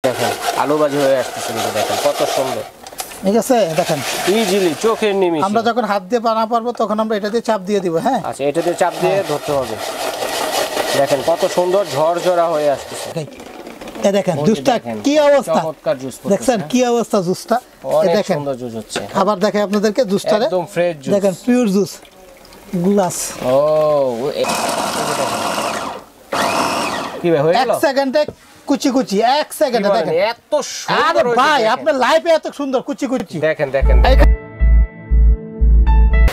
দেখেন আলু ভাজি হয়ে আসছে কিন্তু দেখেন কত সুন্দর ঠিক আছে দেখেন ইজিলি চোখের নিমিষে আমরা যখন হাত দিয়ে বানা পারবো তখন আমরা এটা দিয়ে চাপ দিয়ে দিব হ্যাঁ আচ্ছা এটা দিয়ে চাপ দিয়ে ধরতে হবে দেখেন কত সুন্দর ঝরঝরা হয়ে আসছে এই দেখেন জুসটা কি অবস্থা চমৎকার জুস দেখেন কি অবস্থা জুসটা এই দেখেন সুন্দর জুস হচ্ছে আবার দেখেন আপনাদেরকে জুসটা একদম ফ্রেশ জুস দেখেন পিওর জুস গ্লাস ও কি হয়ে গেল 1 সেকেন্ডে কুচি কুচি 1 সেকেন্ডে দেখেন এত সুন্দর আরে ভাই আপনার লাইফে এত সুন্দর কুচি কুচি দেখেন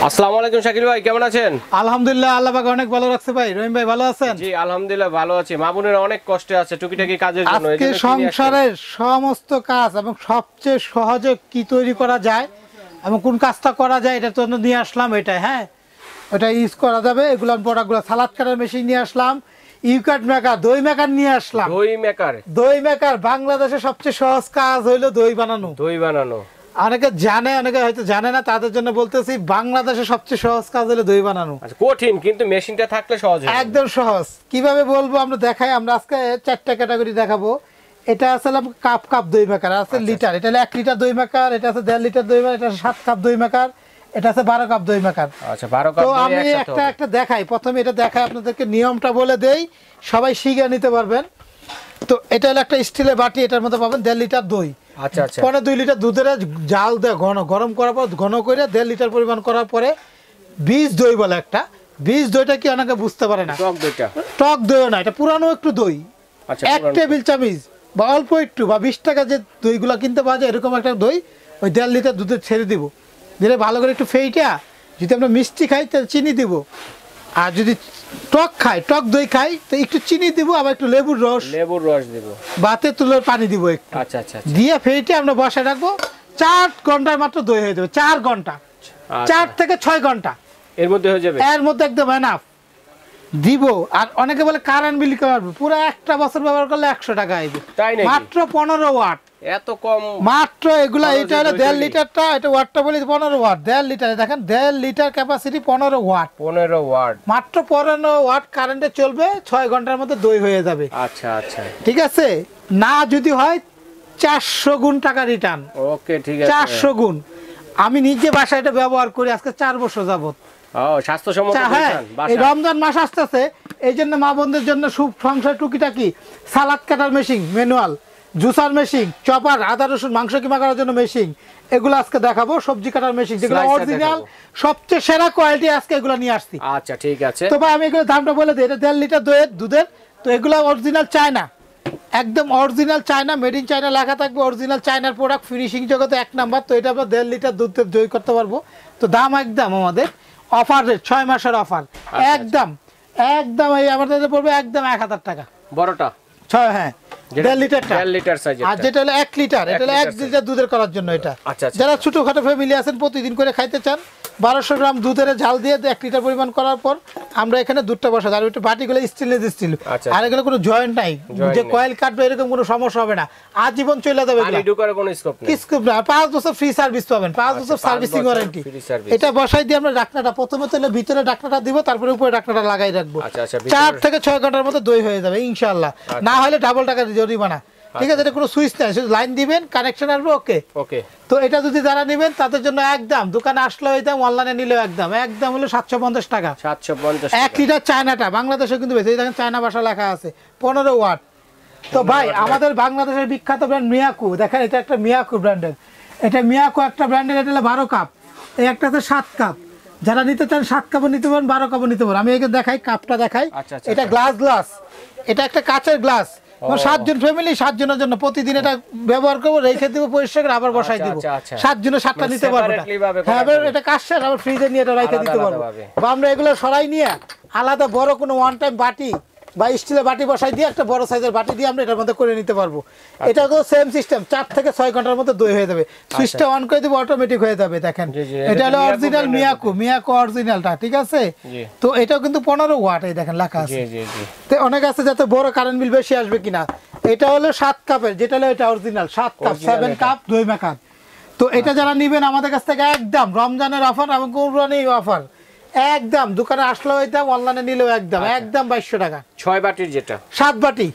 আসসালামু আলাইকুম শাকিল ভাই কেমন আছেন আলহামদুলিল্লাহ আল্লাহ পাক অনেক ভালো রাখছে ভাই রহিম ভাই ভালো আছেন জি আলহামদুলিল্লাহ ভালো আছি মা বোনের অনেক কষ্টে আছে টুকিটাকি কাজের জন্য আজকে সংসারের সমস্ত কাজ এবং সবচেয়ে সহজে কি তৈরি করা যায় এবং কোন কাজটা করা যায় এটার জন্য নিয়ে আসলাম এটা হ্যাঁ ওটা ইউজ করা যাবে এগুলো প্রোডাক্টগুলো সালাদ কাটার মেশিন নিয়ে আসলাম ইউকাট মেকার দই মেকার নিয়ে আসলাম দই মেকার বাংলাদেশের সবচেয়ে সহজ কাজ হইলো দই বানানো অনেকে জানে অনেকে হয়তো জানে না তাদের জন্য বলতেছি বাংলাদেশের সবচেয়ে সহজ কাজ হলো দই বানানো আচ্ছা কঠিন কিন্তু মেশিনটা থাকলে সহজ হয় একদম সহজ কিভাবে বলবো আমরা দেখাই আমরা আজকে 4টা ক্যাটাগরি দেখাবো এটা আসলে কাপ দই মেকার আছে লিটার এটা হলো 1 লিটার দই মেকার এটা আছে 1.5 লিটার দই মেকার এটা 7 কাপ দই মেকার এটা আছে 12 কাপ দই মেকার আচ্ছা 12 কাপ তো আমি একটা দেখাই প্রথমে এটা দেখাই আপনাদেরকে নিয়মটা বলে দেই সবাই শিখে নিতে পারবেন তো এটা হলো একটা স্টিলের বাটি এটার মধ্যে পাবেন 1.5 লিটার দই আচ্ছা আচ্ছা 2 লিটার দুধের জাল দিয়ে গরম করার পর ঘন করে 1.5 লিটার পরিমাণ করার পরে বীজ দই বলে একটা বীজ দইটা কি অনেকে বুঝতে পারে না টক দইও না এটা পুরানো একটু দই আচ্ছা 1 টেবিল চামচ বা অল্প একটু বা 20 টাকা যে দইগুলো কিনতে পাওয়া যায় এরকম একটা দই ওই 1.5 লিটার দুধে ছেড়ে দিব দিলে ভালো করে একটু ফেইটা যদি আমরা মিষ্টি খাই তাহলে চিনি দিব আর যদি টক দই খাই তো একটু চিনি দিব আবার একটু লেবুর রস দিব বা তেঁতুলের পানি দিব একটু আচ্ছা আচ্ছা দিয়ে ফেটে আমরা বসায় রাখবো 4 ঘন্টায় মাত্র দই হয়ে যাবে 4 ঘন্টা 4 থেকে 6 ঘন্টা এর মধ্যে হয়ে যাবে এর মধ্যে একদম এনাফ দিব আর অনেকে বলে কারেন্ট বিল করবে পুরো একটা বছর ব্যবহার করলে 100 টাকা আইবে তাই নাকি মাত্র 15 ওয়াট এত কম মাত্র এগুলা এটা হলো 1.5 লিটারটা এটা ওয়াটটা বলি 15 ওয়াট 1.5 লিটার দেখেন 1.5 লিটার ক্যাপাসিটি 15 ওয়াট মাত্র 15 ওয়াট কারেন্টে চলবে 6 ঘন্টার মধ্যে দই হয়ে যাবে আচ্ছা আচ্ছা ঠিক আছে না যদি হয় 400 গুণ টাকা রিটার্ন ওকে ঠিক আছে 400 গুণ আমি নিজে বাসায় এটা ব্যবহার করি আজকে 4 বছর যাবত স্বাস্থ্যসম্মত এই রমজান মাস আসতেছে এই জন্য মা বোনদের জন্য সংসার টুকিটাকি সালাদ কাটার machine manual juicer machine chopper আদা রসুন মাংস কিমা করার জন্য মেশিন এগুলো আজকে দেখাবো সবজি কাটার মেশিন যেগুলো অরিজিনাল সবচেয়ে সেরা কোয়ালিটি আজকে এগুলো নিয়ে আসছি আচ্ছা ঠিক আছে তো ভাই আমি এগুলো দামটা বলে দিই এটা 1.5 লিটার দুধের তো এগুলো অরিজিনাল চায়না একদম original China made in China লেখা থাকবে অরিজিনাল চায়নার প্রোডাক্ট ফিনিশিং জগতে 1 নাম্বার তো এটা আমরা 1.5 লিটার দুধ দই করতে পারবো তো দাম একদম আমাদের অফার রেট 6 মাসের অফার একদম এই আমাদের পড়বে একদম 1000 টাকা বড়টা 6 হ্যাঁ 1.5 লিটার সাইজ আর যেটা হলো 1 লিটার এটা হলো 1 লিটার দুধের করার জন্য এটা আচ্ছা যারা ছোটখাটো ফ্যামিলি আছেন প্রতিদিন করে খাইতে চান 1200 গ্রাম দুধের ঝাল দিয়ে 1 লিটার পরিমাণ করার পর আমরা এখানে দুধটা বসাই আর ওটা বাটিগুলো স্টিল আর এগুলো কোনো জয়েন্ট নাই যে কয়েল কাটবে এরকম কোনো সমস্যা হবে না আজীবন চলে যাবে পানি ঢোকার কোনো স্কোপ না 5 বছর ফ্রি সার্ভিস পাবেন 5 বছর সার্ভিসিং ওয়ারেন্টি এটা বসাই দিয়ে আমরা ঢাকনাটা প্রথমে তো ভিতরে ঢাকনাটা দিব তারপরে উপরে ঢাকনাটা লাগাই রাখবো 4 থেকে 6 ঘন্টার মধ্যে দই হয়ে যাবে ইনশাআল্লাহ না হলে ডাবল টাকা জরিমানা ঠিক আছে এটা কোনো সুইচ নাই শুধু লাইন দিবেন কানেকশন আসবে ওকে তো এটা যদি যারা নেবেন তাদের জন্য একদম দোকানে আসলেও একদম অনলাইনে নিলেও একদম হলো 750 টাকা 1 লিটার চায়নাটা বাংলাদেশে কিন্তু বেশি দেখেন চায়না ভাষা লেখা আছে 15 ওয়াট তো ভাই আমাদের বাংলাদেশের বিখ্যাত ব্র্যান্ড মিয়াকো দেখেন এটা একটা মিয়াকো ব্র্যান্ডের এটা মিয়াকো একটা ব্র্যান্ডের এটা হলো 12 কাপ এই একটা আছে 7 কাপ যারা নিতে চান 7 কাপও নিতে পারেন 12 কাপও নিতে পারেন আমি একে দেখাই কাপটা দেখাই এটা গ্লাস এটা একটা কাচের গ্লাস 7 জন ফ্যামিলি 7 জনের জন্য প্রতিদিন এটা ব্যবহার করব রেখে দিব পরিষ্কার করে আবার বসাই দিব 7 জনের 7টা নিতে পারবে হ্যাঁ এটা কাশছে আবার ফ্রিজে নিয়ে এটা রেখে দিতে পারবো বা আমরা এগুলো সরাই নিয়ে আলাদা বড় কোনো ওয়ান টাইম বাটি বা স্টিলের বাটি বসাই দিয়ে একটা বড় সাইজের বাটি দিয়ে আমরা এটার মধ্যে করে নিতে পারবো এটা তো সেম সিস্টেম 4 থেকে 6 ঘন্টার মধ্যে দই হয়ে যাবে সুইচটা অন করে দিব অটোমেটিক হয়ে যাবে দেখেন এটা হলো অরিজিনাল মিয়াকো অরিজিনালটা ঠিক আছে তো এটাও কিন্তু 15 ওয়াট এই দেখেন লেখা আছে তো অনেক আছে যাতে বড় কারেন্ট বিল বেশি আসবে কিনা এটা হলো 7 কাপের যেটা হলো এটা অরিজিনাল 7 কাপ 7 কাপ দই মেকার তো এটা যারা নেবেন আমাদের কাছ থেকে একদম রমজানের অফার এবং কুরবানির অফার একদম দোকানে আসলেও একদম, অনলাইনে নিলেও একদম একদম 2200 টাকা। 6 বাটির যেটা 7 বাটি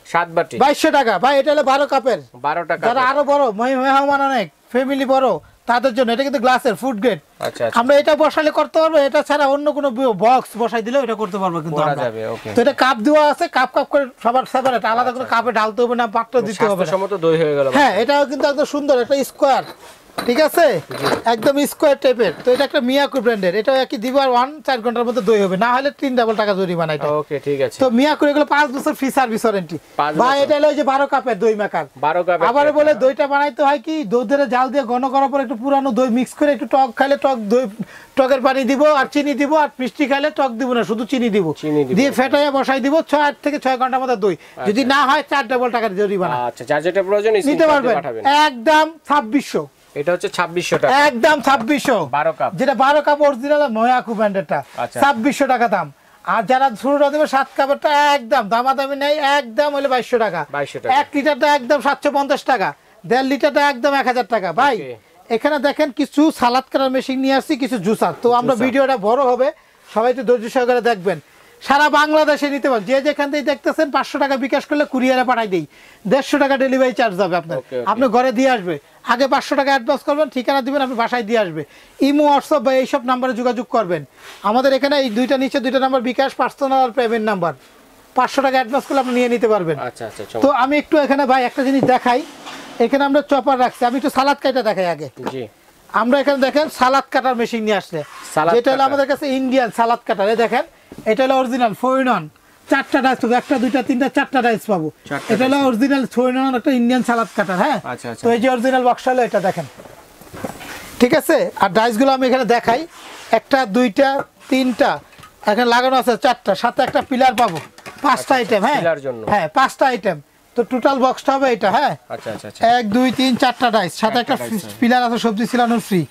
2200 টাকা ভাই। এটা হলো 12 কাপের, 12 টাকা। যারা আরো বড় মেহমান অনেক ফ্যামিলি বড় তাদের জন্য এটা কিন্তু গ্লাসের ফুড গ্রেড। আচ্ছা আমরা এটা বসালে করতে পারবো, এটা ছাড়া অন্য কোনো বক্স বসাই দিলেও এটা করতে পারবো কিন্তু আমরা। তো এটা কাপ দেওয়া আছে, কাপ কাপ করে সবার সেপারেট, আলাদা করে কাপে ঢালতে হবে না, পাত্র দিতে হবে না। স্বাস্থ্যসম্মত দই হয়ে গেল। হ্যাঁ এটাও কিন্তু একদম সুন্দর একটা স্কোয়ার, ঠিক আছে, একদম স্কোয়ার টাইপের। তো এটা একটা মিয়াকো ব্র্যান্ডের, এটা কি দিবার 4 ঘন্টার মধ্যে দই হবে, না হলে 3 ডাবল টাকা জরিমানা এটা। ওকে ঠিক আছে। তো মিয়াকো এগুলো 5 বছর ফ্রি সার্ভিস ওয়ারেন্টি ভাই। এটা হলো যে 12 কাপের দই মেকার, 12 কাপ। আবার বলে দইটা বানাইতে হয় কি, দুধের জাল দিয়ে ঘন করার পর একটু পুরানো দই মিক্স করে একটু টক খাইলে টক দই, টকের পানি দিব আর চিনি দিব, আর মিষ্টি খাইলে টক দিব না, শুধু চিনি দিব, দিয়ে ফেটাইয়া বসাই দিব। 8 থেকে 6 ঘন্টার মধ্যে দই, যদি না হয় 4 ডাবল টাকার জরিমানা। আচ্ছা, যার যেটা প্রয়োজন নিতে পারবেন একদম 2600। এটা হচ্ছে 2600 টাকা, একদম 2600 12 কাপ, যেটা 12 কাপ অরিজিনাল ময়াকু ব্র্যান্ডেরটা 2600 টাকা দাম। আর যারা শুরুটা দেবে 7 কাপেরটা একদম দামাদামি নেই, একদম হলো 2200 টাকা। 1 লিটারটা একদম 750 টাকা, 1.5 লিটারটা একদম 1000 টাকা ভাই। এখানে দেখেন কিছু সালাদ করার মেশিন নিয়ে আসছি, কিছু জুসার। তো আমরা ভিডিওটা বড় হবে, সবাই একটু ধৈর্য সহকারে দেখবেন। সারা বাংলাদেশে নিতে পারেন, যে যেখান থেকে দেখতেছেন 500 টাকা বিকাশ করলে কুরিয়ারে পাঠাই দিই, 150 টাকা ডেলিভারি চার্জ যাবে আপনার, আপনি ঘরে দিয়ে আসবে। আগে 500 টাকা অ্যাডভান্স করবেন, ঠিকানা দিবেন, আপনি বাসায় দিয়ে আসবে। ইমো, হোয়াটসঅ্যাপ বা এইসব নাম্বারে যোগাযোগ করবেন। আমাদের এখানে এই দুইটা নিচে 2টা নাম্বার বিকাশ পার্সোনাল আর পেমেন্ট নাম্বার। 500 টাকা অ্যাডভান্স করলে আপনি নিয়ে নিতে পারবেন। আচ্ছা আচ্ছা। তো আমি একটু এখানে ভাই একটা জিনিস দেখাই, এখানে আমরা চপার রাখছি, আমি একটু সালাদ কাটা দেখাই আগে। জি, আমরা এখানে দেখেন সালাদ কাটার মেশিন নিয়ে আসলে, যেটা হলো আমাদের কাছে ইন্ডিয়ান সালাদ কাটার। এই দেখেন এটা হলো অরিজিনাল 4-in-1, 4টা ডাইস পাবো, 1টা 2টা 3টা 4টা ডাইস পাবো। এটা হলো অরিজিনাল 4-in-1 একটা ইন্ডিয়ান সালাদ কাটার। হ্যাঁ, তো এই যে অরিজিনাল বক্স হলো এটা দেখেন, ঠিক আছে। আর ডাইসগুলো আমি এখানে দেখাই, 1টা 2টা 3টা এখানে লাগানো আছে, 4টা, সাথে একটা পিলার পাবো, 5টা আইটেম। হ্যাঁ হ্যাঁ 5টা আইটেম। তো টোটাল বক্সটা হবে এটা। হ্যাঁ, আচ্ছা আচ্ছা, 1 2 3 4টা ডাইস, সাথে একটা পিলার আছে, সবজি ছিলানোর ফ্রি।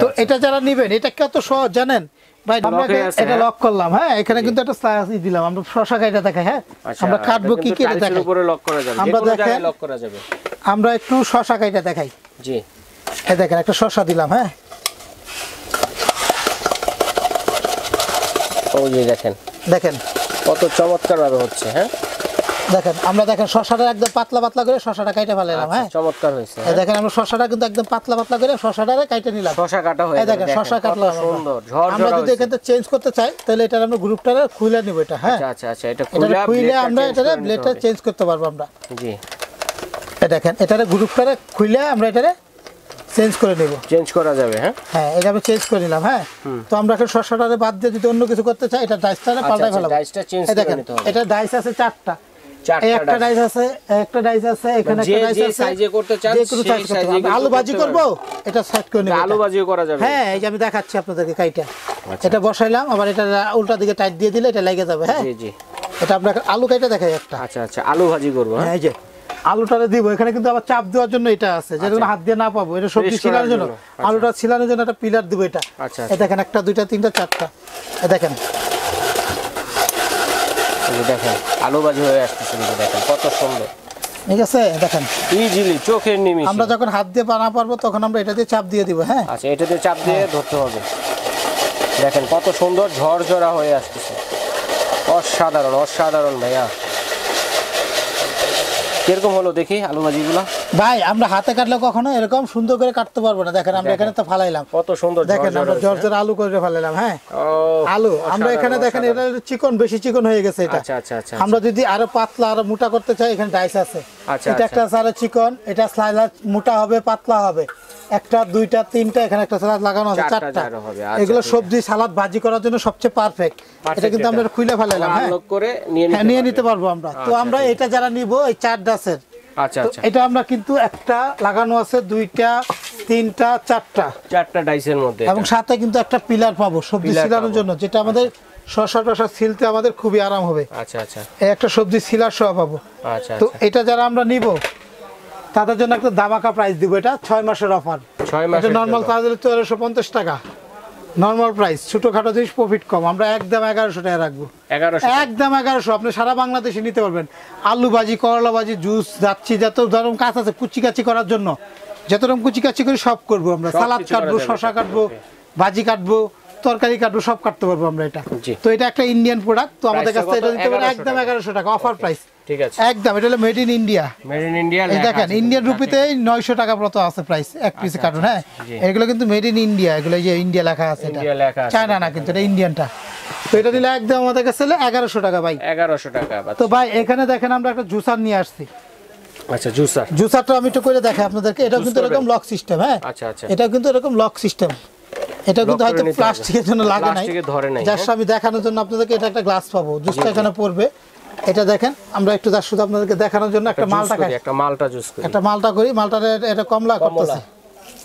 তো এটা যারা নেবেন, এটা কত সহজ জানেন ভাই, আমরা এটা লক করলাম। হ্যাঁ, এখানে কিন্তু একটা স্লাইস দিলাম, আমরা শসা কাটা দেখাই। হ্যাঁ, আমরা কাটবো কি কি এটা দেখাই, উপরে লক করা যাবে, আমরা দেখেন লক করা যাবে। আমরা একটু শসা কাটা দেখাই। জি, এই দেখেন একটা শসা দিলাম। হ্যাঁ, ওই যে দেখেন দেখেন কত চমৎকার ভাবে হচ্ছে। হ্যাঁ দেখেন, আমরা দেখেন শসাটা একদম পাতলা পাতলা করে শসাটা কাটা ফেলালাম। হ্যাঁ, চমৎকার হয়েছে। এই দেখেন আমরা শসাটা কিন্তু একদম পাতলা পাতলা করে শসাটারে কাটা নিলাম, শসা কাটা হয়ে গেছে। এই দেখেন শসা কাটলাম, সুন্দর ঝরঝরা। আমরা যদি এখানে চেঞ্জ করতে চাই তাহলে এটা আমরা গ্রুপটারে খুলে নিব এটা। হ্যাঁ, আচ্ছা আচ্ছা, এটা খুলে আমরা এটারে ব্লেডটা চেঞ্জ করতে পারবো আমরা। জি, এই দেখেন এটারে গ্রুপটারে খুলে আমরা এটারে চেঞ্জ করে নেব, চেঞ্জ করা যাবে। হ্যাঁ হ্যাঁ, এটা আমি চেঞ্জ করে নিলাম। হ্যাঁ, তো আমরা এখন শসাটারে বাদ দিয়ে যদি অন্য কিছু করতে চাই, এটা ডাইসটারে পাল্টাই ফেলাবো। ডাইসটা চেঞ্জ করে নিতে হবে। এটা ডাইস আছে 4টা, একটা ডাইস আছে, একটা ডাইস আছে, এখানে একটা ডাইস আছে। সাইজে করতে চান সেই সাইজে। আলু ভাজি করব, এটা সেট করে নিব, আলু ভাজিও করা যাবে। হ্যাঁ, এই যে আমি দেখাচ্ছি আপনাদেরকে কাইটা। এটা বসাইলাম, আবার এটা উল্টা দিকে টাইট দিয়ে দিলে এটা লেগে যাবে। হ্যাঁ জি জি, এটা আপনাকে আলু কাইটা দেখাই একটা। আচ্ছা আচ্ছা, আলু ভাজি করব। হ্যাঁ, এই যে আলুটারে দিব, এখানে কিন্তু আবার চাপ দেওয়ার জন্য এটা আছে, যেটা হাত দিয়ে না পাবো, এটা সবজি ছিলানোর জন্য, আলুটা ছিলানোর জন্য একটা পিলার দিব এটা। আচ্ছা, এই দেখেন 1টা 2টা 3টা 4টা, এই দেখেন, এই দেখেন আলু ভাজি হয়ে আসছে, দেখেন কত সুন্দর। ঠিক আছে, দেখেন ইজিলি চোখের নিমিষে। আমরা যখন হাত দিয়ে বানা পারবো তখন আমরা এটা দিয়ে চাপ দিয়ে দিব। হ্যাঁ, আচ্ছা, এটা দিয়ে চাপ দিয়ে ধরতে হবে। দেখেন কত সুন্দর ঝরঝরা হয়ে আসছে, অসাধারণ অসাধারণ ভাইয়া। কিরকম হলো দেখি আলু ভাজিগুলো ভাই? আমরা হাতে কাটলে কখনো এরকম সুন্দর করে কাটতে পারবো না। দেখেন আমরা এখানে তো ফালাইলাম, কত সুন্দর দেখেন, আমরা জর্জর আলু করে ফালাইলাম। হ্যাঁ, আলু আমরা এখানে দেখেন এটা চিকন, বেশি চিকন হয়ে গেছে এটা। আচ্ছা আচ্ছা আচ্ছা, আমরা যদি আরো পাতলা আরো মোটা করতে চাই, এখানে ডাইস আছে। এটা একটা সারা চিকন, এটা স্লাইসার মোটা হবে পাতলা হবে। 1টা 2টা 3টা, এখানে একটা সালাদ লাগানো আছে 4টা। এগুলো সবজি সালাদ ভাজি করার জন্য সবচেয়ে পারফেক্ট। এটা কিন্তু আমরা খুলে ফেলাইলাম। হ্যাঁ, লক করে নিয়ে নিতে পারবো আমরা। তো আমরা এটা যারা নিব এই 4 ডাসের। আচ্ছা আচ্ছা, এটা আমরা কিন্তু একটা লাগানো আছে, 2টা 3টা 4টা ডাইসের মধ্যে, এবং সাথে কিন্তু একটা পিলার পাবো সবজি ছিলানোর জন্য, যেটা আমাদের শসা টসা ছিলতে আমাদের খুবই আরাম হবে। আচ্ছা আচ্ছা, এই একটা সবজি ছিলার সহ পাবো। আচ্ছা, তো এটা যারা আমরা নিব তাদের জন্য একটা দামাকা প্রাইস দিব। এটা 6 মাসের অফার। 6 মাস, এটা নরমাল প্রাইস হলো 1450 টাকা নরমাল প্রাইস। ছোটখাটো জিনিস প্রফিট কম, আমরা একদম 1100 টাকা রাখবো। 1100, একদম 1100। আপনি সারা বাংলাদেশে নিতে পারবেন। আলু ভাজি, করলা ভাজি, জুস, যাচ্ছি যত ধরনের কাজ আছে কুচিকাচি করার জন্য, যত রকম কুচিকাচি করে সব করবো আমরা। সালাদ কাটবো, শসা কাটবো, ভাজি কাটবো, তরকারি কাটবো, সব কাটতে পারবো আমরা এটা। তো এটা একটা ইন্ডিয়ান প্রোডাক্ট, তো আমাদের কাছে এটা দিতে পারে একদম 1100 টাকা অফার প্রাইস। ঠিক আছে, একদম এটা হলো made in India. Made in India এই দেখেন ইন্ডিয়ান রুপিতে 900 টাকা মতো আছে প্রাইস এক পিস কার্টুন। হ্যাঁ, এগুলো কিন্তু মেড ইন ইন্ডিয়া, এগুলো এই যে ইন্ডিয়া লেখা আছে, এটা চায়না না কিন্তু এটা ইন্ডিয়ানটা। তো এটা দিলে একদম আমাদের কাছে 1100 টাকা ভাই, 1100 টাকা। তো ভাই এখানে দেখেন আমরা একটা জুসার নিয়ে আসছি। আচ্ছা, জুসারটা আমি একটু করে দেখাই আপনাদেরকে। এটা কিন্তু এরকম লক সিস্টেম। হ্যাঁ, আচ্ছা আচ্ছা, এটা কিন্তু এরকম লক সিস্টেম। এটা কিন্তু হয়তো প্লাস্টিকের জন্য লাগে নাই, জাস্ট আমি দেখানোর জন্য আপনাদেরকে। এটা একটা গ্লাস পাবো, জুসটা এখানে পড়বে। এটা দেখেন আমরা একটু জাস্ট শুধু আপনাদেরকে দেখানোর জন্য একটা মালটা খাই, একটা মালটা করি। মালটার এটা কমলা করতেছে।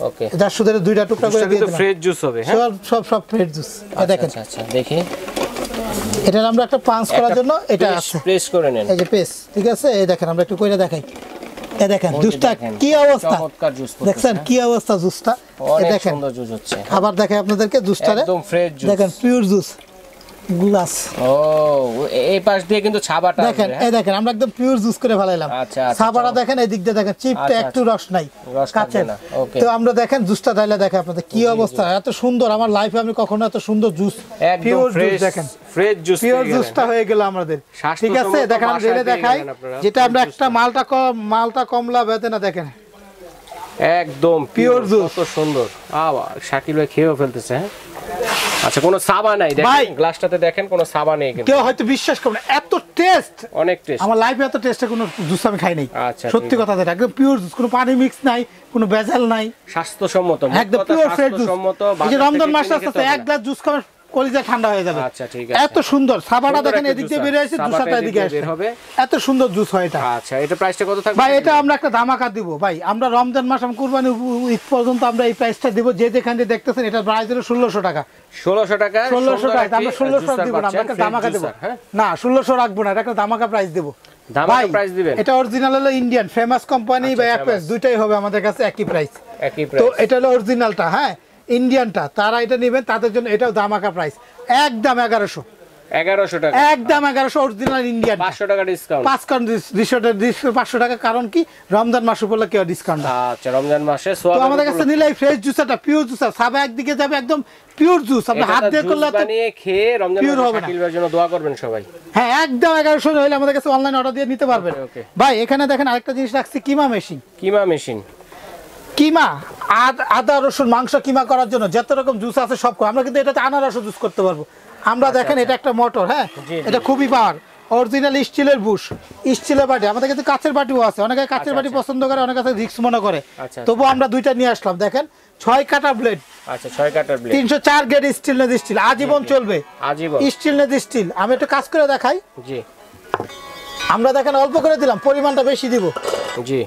ওকে, জাস্ট শুধু দুইটা টুকরা করে দিয়ে দিলাম। ফ্রেশ জুস হবে। হ্যাঁ, সব ফ্রেশ জুস। দেখেন, আচ্ছা দেখি, এটা আমরা একটা পাঞ্চ করার জন্য এটা আছে, প্রেস করে নেন। এই যে প্রেস, ঠিক আছে। এই দেখেন আমরা একটু কইরা দেখাই। এই দেখেন জুসটা কি অবস্থা, চমৎকার জুস। দেখছেন কি অবস্থা জুসটা? অনেক সুন্দর জুস হচ্ছে। আবার দেখাই আপনাদেরকে জুসটা, একদম ফ্রেশ জুস। দেখেন পিওর জুস গ্লাস। ও, এই পাশ দিয়ে কিন্তু ছাবাটা দেখেন, এই দেখেন আমরা একদম পিওর জুস করে ফেলাইলাম। আচ্ছা, ছাবাটা দেখেন, এই দিক দিয়ে দেখেন, চিপটা একটু রস নাই, কাঁচের। তো আমরা দেখেন জুসটা ঢাইলে দেখেন আপনাদের কি অবস্থা, এত সুন্দর। আমার লাইফে আমি কখনো এত সুন্দর জুস, পিওর জুস দেখেন, ফ্রেশ জুস, পিওর জুসটা হয়ে গেল আমাদের। ঠিক আছে, দেখেন আমি ঢেলে দেখাই, যেটা আমরা একটা মালটা কমলা বেদনা দেখেন, একদম পিওর জুস, কত সুন্দর। শাকিল ভাই খেয়েও ফেলতেছে। হ্যাঁ, আচ্ছা, কোনো সাবা নাই দেখেন, গ্লাসটাতে দেখেন কোনো সাবা নেই কিন্তু। কেউ হয়তো বিশ্বাস করবে না, এত টেস্ট, অনেক টেস্ট। আমার লাইফে এত টেস্টে কোনো জুস আমি খাই নাই। আচ্ছা, সত্যি কথা, যেটা একদম পিওর জুস, কোনো পানি মিক্স নাই, কোনো ভেজাল নাই, স্বাস্থ্যসম্মত, একদম পিওর ফ্রেশ জুস। এই যে রমজান মাস আসছে, এক গ্লাস জুস খাবেন কলিজা ঠান্ডা হয়ে যাবে। আচ্ছা, ঠিক আছে। এত সুন্দর সাবাটা দেখেন, এদিক দিয়ে বের হয়েছে, জুসটা এদিকে আসবে, এত সুন্দর জুস হয় এটা। আচ্ছা, এটা প্রাইসটা কত থাকবে ভাই? এটা আমরা একটা ধামাকা দিব ভাই। আমরা রমজান মাস, আমরা কুরবানি ঈদ পর্যন্ত আমরা এই প্রাইসটা দিব। যে যেখান দিয়ে দেখতেছেন, এটা প্রাইস হলো 1600 টাকা। 1600 টাকা, 1600 টাকা। আমরা 1600 দিব না, আমরা একটা ধামাকা দেব। না, 1600 রাখবো না, এটা একটা ধামাকা প্রাইস দেব। ধামাকা প্রাইস দিবেন। এটা অরিজিনাল হলো ইন্ডিয়ান ফেমাস কোম্পানি বা অ্যাপেস, দুইটাই হবে আমাদের কাছে একই প্রাইস। তো এটা হলো অরিজিনালটা, হ্যাঁ ইন্ডিয়ানটা। তারা এটা নেবেন, তাদের জন্য এটাও ধামাকা প্রাইস, একদম 1100 টাকা, একদম 1100 অরিজিনাল ইন্ডিয়ান। 500 টাকা ডিসকাউন্ট, 500 টাকা। কারণ কি, রমজান মাস উপলক্ষে ডিসকাউন্ট। আচ্ছা, রমজান মাসে তো আমাদের কাছে নিলে ফ্রেশ জুসটা, পিওর জুস, সাবা একদিকে যাবে, একদম পিওর জুস। আপনি হাত দিয়ে করলে তো বানিয়ে খেয়ে রমজান মাসে শাকিলের জন্য দোয়া করবেন সবাই। হ্যাঁ, একদম 1100 হইলে আমাদের কাছে অনলাইন অর্ডার দিয়ে নিতে পারবেন। ভাই এখানে দেখেন আরেকটা জিনিস রাখছি, কিমা মেশিন। কিমা, আদা রসুন মাংস কিমা করার জন্য যত রকম জুস আছে সব। আমরা কিন্তু এটাতে আনারসও জুস করতে পারবো। আমরা দেখেন, এটা একটা মোটর। হ্যাঁ, এটা খুবই পাওয়ার, অরিজিনাল স্টিলের বুশ, স্টিলের বাটি। আমাদের কাছে কাঁচের বাটিও আছে, অনেকে কাঁচের বাটি পছন্দ করে, অনেকে রিস্ক মনে করে। তবু আমরা দুইটা নিয়ে আসলাম। দেখেন 6 কাটা ব্লেড। আচ্ছা, 6 কাটার ব্লেড, 304 গ্রেড স্টিল, আজীবন চলবে, স্টিল। আমি একটু কাজ করে দেখাই। জি, আমরা দেখেন অল্প করে দিলাম, পরিমাণটা বেশি দিব। জি,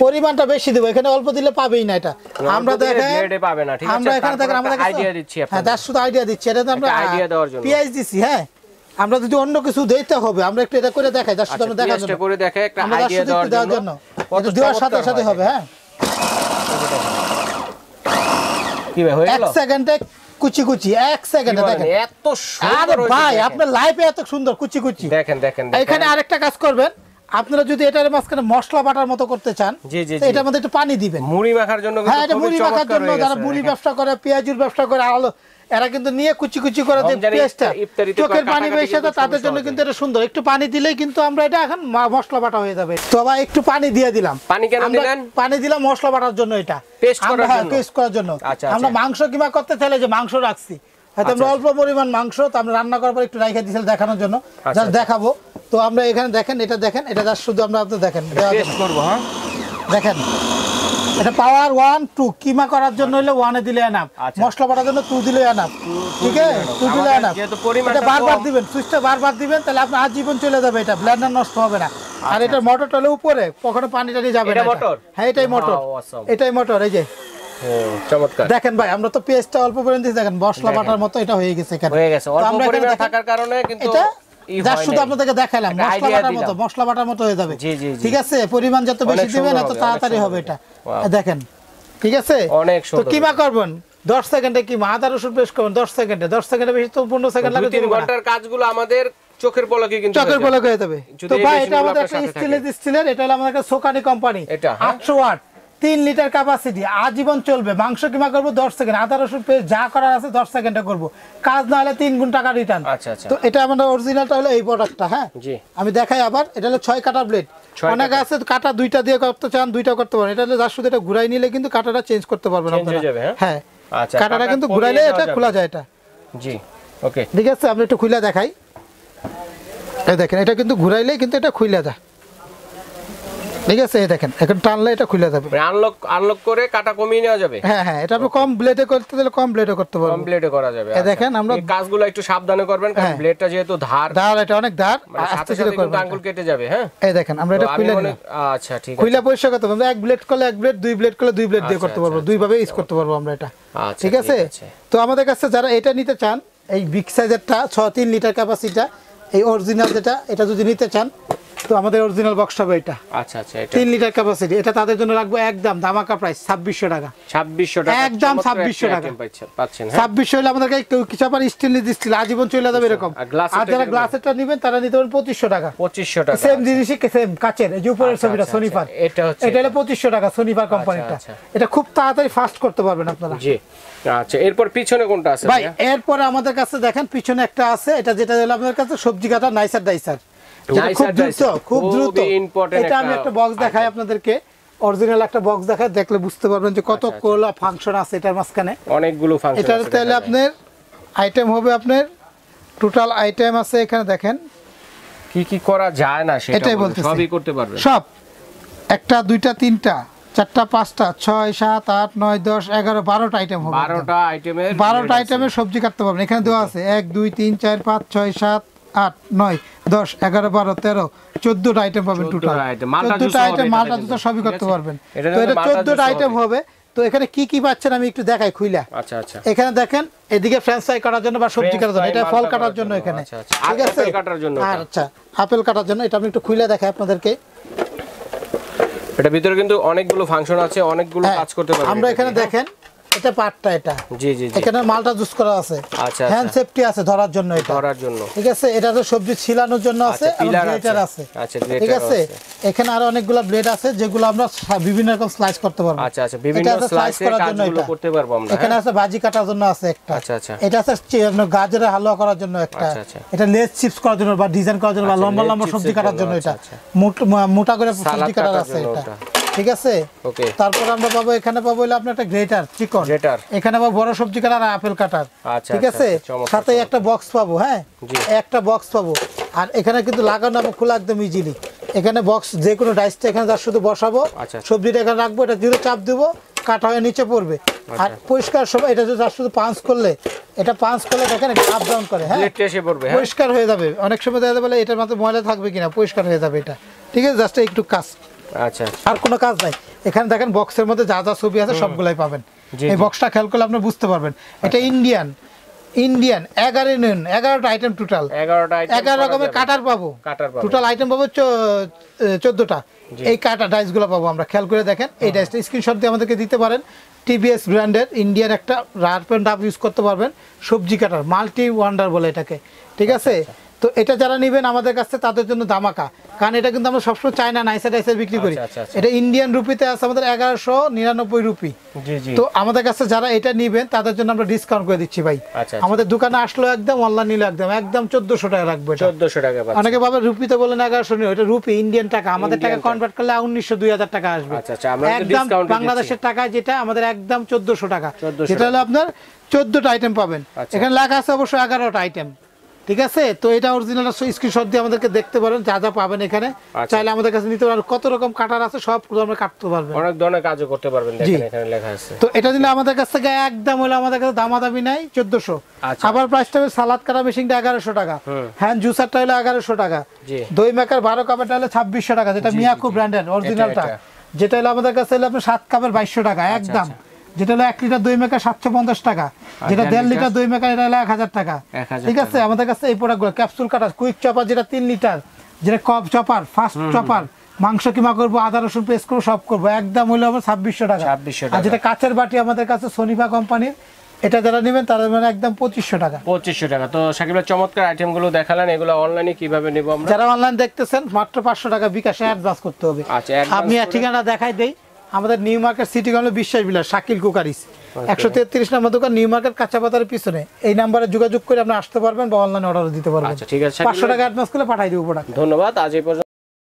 পরিমাণটা বেশি দেব, এখানে অল্প দিলে পাবেই না। এটা আমরা দেখেন ব্লেডে পাবে না। ঠিক আছে, আমরা এখানে দেখেন আমাদের আইডিয়া দিচ্ছি আপনাদের। হ্যাঁ, দাস শুধু আইডিয়া দিচ্ছি, এটা আমরা আইডিয়া দেওয়ার জন্য পিএইচ দিছি। হ্যাঁ, আমরা যদি অন্য কিছু দিতে হবে, আমরা একটু এটা করে দেখাই, দাস শুধু আমরা দেখার জন্য, করে দেখাই, একটা আইডিয়া দেওয়ার জন্য। এটা দেওয়ার সাথে সাথে হবে। হ্যাঁ, কি ভাই হয়ে গেল? 1 সেকেন্ডে কুচি 1 সেকেন্ডে দেখেন, এত সুন্দর। আরে ভাই, আপনার লাইফে এত সুন্দর কুচি দেখেন। এখানে আরেকটা কাজ করবেন, আপনারা যদি এটার মাঝখানে মশলা বাটার মতো করতে চান, এটার মধ্যে একটু পানি দিবেন, মুড়ি মাখার জন্য। হ্যাঁ, এটা মুড়ি মাখার জন্য, যারা মুড়ি ব্যবসা করে, পেঁয়াজুর ব্যবসা করে, আলো, এরা কিন্তু নিয়ে কুচি করে দেয় পেঁয়াজটা, চোখের পানি বেশি, তাদের জন্য কিন্তু এটা সুন্দর। একটু পানি দিলেই কিন্তু আমরা এটা এখন মশলা বাটা হয়ে যাবে। তো আবার একটু পানি দিয়ে দিলাম। পানি কেন দিলেন? পানি দিলাম মশলা বাটার জন্য, এটা পেস্ট করার জন্য। আমরা মাংস কিমা করতে চাইলে যে মাংস রাখছি, হয়তো আমরা অল্প পরিমাণ মাংস, তো আমরা রান্না করার পর একটু রাইখা দিয়েছিল দেখানোর জন্য, জাস্ট দেখাবো। তো আমরা এখানে দেখেন, এটা দেখেন, এটা জাস্ট শুধু আমরা আপনাদের দেখেন টেস্ট করব। হ্যাঁ, দেখেন এটা পাওয়ার 1 2 কিমা করার জন্য হলে 1 এ দিলে এনাফ, মশলা বাটার জন্য 2 দিলে এনাফ। ঠিক আছে, 2 দিলে এনাফ। এটা বারবার দিবেন, সুইচটা বারবার দিবেন, তাহলে আপনার আজীবন চলে যাবে, এটা ব্লেন্ডার নষ্ট হবে না। আর এটা মোটরটা হলো উপরে, কখনো পানি টানি যাবে না। হ্যাঁ, এটাই মোটর, এই যে চমৎকার। দেখেন ভাই, আমরা তো পেস্টটা অল্প করে দিয়েছি, দেখেন মশলা বাটার মতো এটা হয়ে গেছে। এখানে হয়ে গেছে, অল্প পরিমাণে থাকার কারণে কিন্তু এটা জাস্ট শুধু আপনাদেরকে দেখালাম, মশলা বাটার মতো হয়ে যাবে। ঠিক আছে, পরিমাণ যত বেশি দিবেন তত তাড়াতাড়ি হবে এটা। দেখেন, ঠিক আছে, অনেক সুন্দর। তো কিমা করবেন 10 সেকেন্ডে, কিমা আদা রসুন পেস্ট করবেন 10 সেকেন্ডে, 10 সেকেন্ডে বেশি তো 15 সেকেন্ড লাগে। 3 ঘন্টার কাজগুলো আমাদের চোখের পলকে কিন্তু চোখের পলকে হয়ে যাবে। তো ভাই, এটা আমাদের একটা স্টিলের, এটা হলো আমাদের একটা সোকানি কোম্পানি, 800 ওয়াট 3 লিটার ক্যাপাসিটি, আজীবন চলবে। মাংস কিমা করব 10 সেকেন্ড, আদা রসুন পেস্ট যা করার আছে 10 সেকেন্ডে করব, কাজ না হলে 3 গুণ টাকা রিটার্ন। আচ্ছা আচ্ছা। তো এটা আমাদের অরিজিনালটা হলো এই প্রোডাক্টটা। হ্যাঁ জি, আমি দেখাই আবার। এটা হলো 6 কাটা ব্লেড। অনেক আছে কাটা 2টা দিয়ে করতে চান, 2টা করতে পারেন। এটা হলো জাস্ট শুধু এটা ঘুরাই নিলে কিন্তু কাটাটা চেঞ্জ করতে পারবেন আপনারা। হ্যাঁ আচ্ছা, কাটাটা কিন্তু ঘুরাইলে এটা খোলা যায় এটা। জি ওকে, ঠিক আছে। আমি একটু খুলে দেখাই। এই দেখেন এটা কিন্তু ঘুরাইলে কিন্তু এটা খুলে যায়। ঠিক আছে, এই দেখেন এখন টানলে এটা খুলে যাবে। আনলক করে কাটা কমিয়ে নেওয়া যাবে। হ্যাঁ হ্যাঁ, এটা আপনি কম ব্লেডে করতে দিলে কম ব্লেডে করতে পারবেন। কম ব্লেডে করা যাবে। এই দেখেন আমরা এই কাজগুলো একটু সাবধানে করবেন, কারণ ব্লেডটা যেহেতু ধার, এটা অনেক ধার, আস্তে আস্তে কিন্তু আঙ্গুল কেটে যাবে। হ্যাঁ এই দেখেন আমরা এটা খুলে নিলাম। আচ্ছা ঠিক আছে, খুলে পরিষ্কার করতে পারবো। এক ব্লেড করলে এক ব্লেড, 2 ব্লেড করলে 2 ব্লেড দিয়ে করতে পারবো, 2 ভাবে ইউজ করতে পারবো আমরা এটা। ঠিক আছে। তো আমাদের কাছে যারা এটা নিতে চান, এই বিগ সাইজেরটা 3 লিটার ক্যাপাসিটিটা, এই অরিজিনাল যেটা, এটা যদি নিতে চান তো আমাদের অরিজিনাল বক্স হবে এটা। আচ্ছা আচ্ছা, এটা 3 লিটার ক্যাপাসিটি। এটা তাদের জন্য রাখবো একদম ধামাকা প্রাইস 2600 টাকা। 2600 টাকা একদম 2600 টাকা পাচ্ছেন। 2600 হলে আমাদের কিছু আবার স্টেনলেস স্টিল আজীবন চলে যাবে এরকম। আর যারা গ্লাসেরটা নেবেন তারা নিতে পারেন 2500 টাকা। 2500 টাকা সেম জিনিসই, সেম কাচের, এই যে উপরের ছবিটা সোনিফার, এটা হচ্ছে, এটা হলো 2500 টাকা সোনিফার কোম্পানিটা। এটা খুব তাড়াতাড়ি ফাস্ট করতে পারবেন আপনারা। জি আচ্ছা, এরপর পিছনে কোনটা আছে ভাই? এরপর আমাদের কাছে দেখেন পিছনে একটা আছে, এটা যেটা হলো আমাদের কাছে সবজি কাটা নাইসার ডাইসার। খুব দ্রুত এটা আমি একটা বক্স দেখাই আপনাদেরকে, অরিজিনাল একটা বক্স দেখাই, দেখলে বুঝতে পারবেন যে কত কোলা ফাংশন আছে এটার মাঝখানে, অনেকগুলো ফাংশন আছে। এটার তাহলে আপনার আইটেম হবে, আপনার টোটাল আইটেম আছে এখানে দেখেন কি কি করা যায় না সেটা সবই করতে পারবেন। সব 1টা 2টা 3টা 4টা 5টা 6 7 8 9 10 11 12টা আইটেম হবে। 12টা আইটেমের সবজি কাটতে পারবেন। এখানে দেওয়া আছে 1 2 3 4 5 6 7 8 9 10 11 12 13 14টা আইটেম পাবেন টোটাল। 14টা আইটেম মালটা জুতা সবই করতে পারবেন। তো এটা 14টা আইটেম হবে। তো এখানে কি কি পাচ্ছেন আমি একটু দেখাই খুইলা। আচ্ছা আচ্ছা, এখানে দেখেন এদিকে ফ্রেঞ্চ ফ্রাই কাটার জন্য বা সবজি কাটার জন্য, এটা ফল কাটার জন্য এখানে। ঠিক আছে, আপেল কাটার জন্য। আচ্ছা, আপেল কাটার জন্য এটা আমি একটু খুইলা দেখাই আপনাদেরকে। এটা ভিতরে কিন্তু অনেকগুলো ফাংশন আছে, অনেকগুলো কাজ করতে পারবেন। আমরা এখানে দেখেন এটা পার্টটা, এটা জি জি, এখানে মালটা জুস করা আছে। আচ্ছা, হ্যান্ড সেফটি আছে ধরার জন্য, এটা ধরার জন্য। ঠিক আছে, এটা তো সবজি ছিলানোর জন্য আছে, আর গ্রেটার আছে। আচ্ছা, ঠিক আছে। এখানে আরো অনেকগুলো ব্লেড আছে যেগুলো আমরা বিভিন্ন রকম স্লাইস করতে পারবো। আচ্ছা আচ্ছা, বিভিন্ন স্লাইস করার জন্য এটা করতে পারবো আমরা। এখানে আছে ভাজি কাটার জন্য আছে একটা। আচ্ছা আচ্ছা, এটা আছে গাজরের হালুয়া করার জন্য একটা। এটা লেস চিপস করার জন্য বা ডিজাইন করার জন্য বা লম্বা লম্বা সবজি কাটার জন্য, এটা মোটা করে সবজি কাটার আছে এটা। ঠিক আছে, তারপর আমরা পাবো, এখানে পাবো হলো আপনার একটা গ্রেটার চিকন, এখানে পাবো বড় সবজি কাটার আর আপেল কাটার। ঠিক আছে, সাথে একটা বক্স পাবো। হ্যাঁ, একটা বক্স পাবো। আর এখানে কিন্তু লাগানো এবং খোলা একদম ইজিলি। এখানে বক্স যে কোনো ডাইসটা এখানে যা শুধু বসাবো, সবজিটা এখানে রাখবো, এটা জিরো চাপ দেবো, কাটা হয়ে নিচে পড়বে। আর পরিষ্কার সময় এটা যা শুধু পাঁচ করলে, এটা পাঁচ করলে দেখেন আপ ডাউন করে। হ্যাঁ, পরিষ্কার হয়ে যাবে। অনেক সময় দেখা যাবে এটার মধ্যে ময়লা থাকবে কিনা, পরিষ্কার হয়ে যাবে এটা। ঠিক আছে, জাস্ট একটু কাজ। আচ্ছা, আর কোনো কাজ নাই। এখানে দেখেন বক্সের মধ্যে যা যা ছবি আছে সবগুলাই পাবেন। এই বক্সটা খেয়াল করলে আপনি বুঝতে পারবেন এটা ইন্ডিয়ান 11টা আইটেম টোটাল, 11 রকমের কাটার পাবো। টোটাল আইটেম পাবো 14টা। এই কাটা ডাইসগুলো পাবো আমরা। খেয়াল করে দেখেন, এই ডাইসটা স্ক্রিনশট দিয়ে আমাদেরকে দিতে পারেন। টিভিএস ব্র্যান্ডের ইন্ডিয়ান একটা রাফ এন্ড টাফ ইউজ করতে পারবেন, সবজি কাটার মাল্টি ওয়ান্ডার বলে এটাকে। ঠিক আছে, তো এটা যারা নেবেন আমাদের কাছে তাদের জন্য ধামাকা, কারণ এটা কিন্তু আমরা সবসময় চায়না নাইসার বিক্রি করি। এটা ইন্ডিয়ান রুপিতে আছে আমাদের 1199 রুপি। তো আমাদের কাছে যারা এটা নেবেন তাদের জন্য আমরা ডিসকাউন্ট করে দিচ্ছি ভাই। আমাদের দোকানে আসলো একদম, অনলাইন নিলে একদম 1400 টাকা রাখবো। 1400 টাকা। অনেকে ভাবে রুপিতে বলেন 1100 নিও, এটা রুপি ইন্ডিয়ান টাকা, আমাদের টাকা কনভার্ট করলে 1900-2000 টাকা আসবে। একদম বাংলাদেশের টাকা যেটা আমাদের একদম 1400 টাকা। যেটা হলো আপনার 14টা আইটেম পাবেন। এখানে লেখা আছে অবশ্যই 11টা আইটেম। ঠিক আছে, তো এটা অরিজিনাল স্ক্রিনশট দিয়ে আমাদেরকে দেখতে পারেন যা যা পাবেন এখানে। চাইলে আমাদের কাছে নিতে পারেন, কত রকম কাটার আছে সব আমরা কাটতে পারবেন, অনেক ধরনের কাজও করতে পারবেন। দেখেন এখানে লেখা আছে। তো এটা দিলে আমাদের কাছ থেকে একদম হলো, আমাদের কাছে দামাদামি নাই, 1400। আবার প্রাইসটা হবে সালাদ কাটা মেশিনটা 1100 টাকা, হ্যান্ড জুসারটা হলো 1100 টাকা, দই মেকার 12 কাপেরটা হলো 2600 টাকা, যেটা মিয়াকো ব্র্যান্ডের অরিজিনালটা। যেটা হলো আমাদের কাছে হলো আপনার 7 কাপের 2200 টাকা একদম। যেটা হলো 1 লিটার দই মেকার 750 টাকা, যেটা 1.5 লিটার দই মেকার এটা হলো 1000 টাকা। ঠিক আছে, আমাদের কাছে এই প্রোডাক্টগুলো ক্যাপসুল কাটার কুইক চপার যেটা 3 লিটার, যেটা কপ চপার, ফাস্ট চপার, মাংস কিমা করবো, আদা রসুন পেস্ট করবো, সব করবো, একদম হলো আমার 2600 টাকা। আর যেটা কাচের বাটি আমাদের কাছে সোনিফা কোম্পানির, এটা যারা নেবেন তাদের মানে একদম 2500 টাকা। 2500 টাকা। তো সাকিব ভাই চমৎকার আইটেমগুলো দেখালেন, এগুলো অনলাইনে কিভাবে নেব আমরা? যারা অনলাইন দেখতেছেন মাত্র 500 টাকা বিকাশে অ্যাডভান্স করতে হবে। আচ্ছা, আমি ঠিকানা দেখাই দেই। আমাদের নিউ মার্কেট সিটি কর্নার বিশ্বাস বিলাস শাকিল কুকারিস 133 নম্বর দোকান, নিউ মার্কেট কাঁচা বাজারের পিছনে। এই নম্বরে যোগাযোগ করে আপনি আসতে পারবেন বা অনলাইনে অর্ডার দিতে পারবেন। আচ্ছা ঠিক আছে, 500 টাকা অ্যাডভান্স করে পাঠিয়ে দেব প্রোডাক্ট। ধন্যবাদ। আজ এই পর্যন্ত।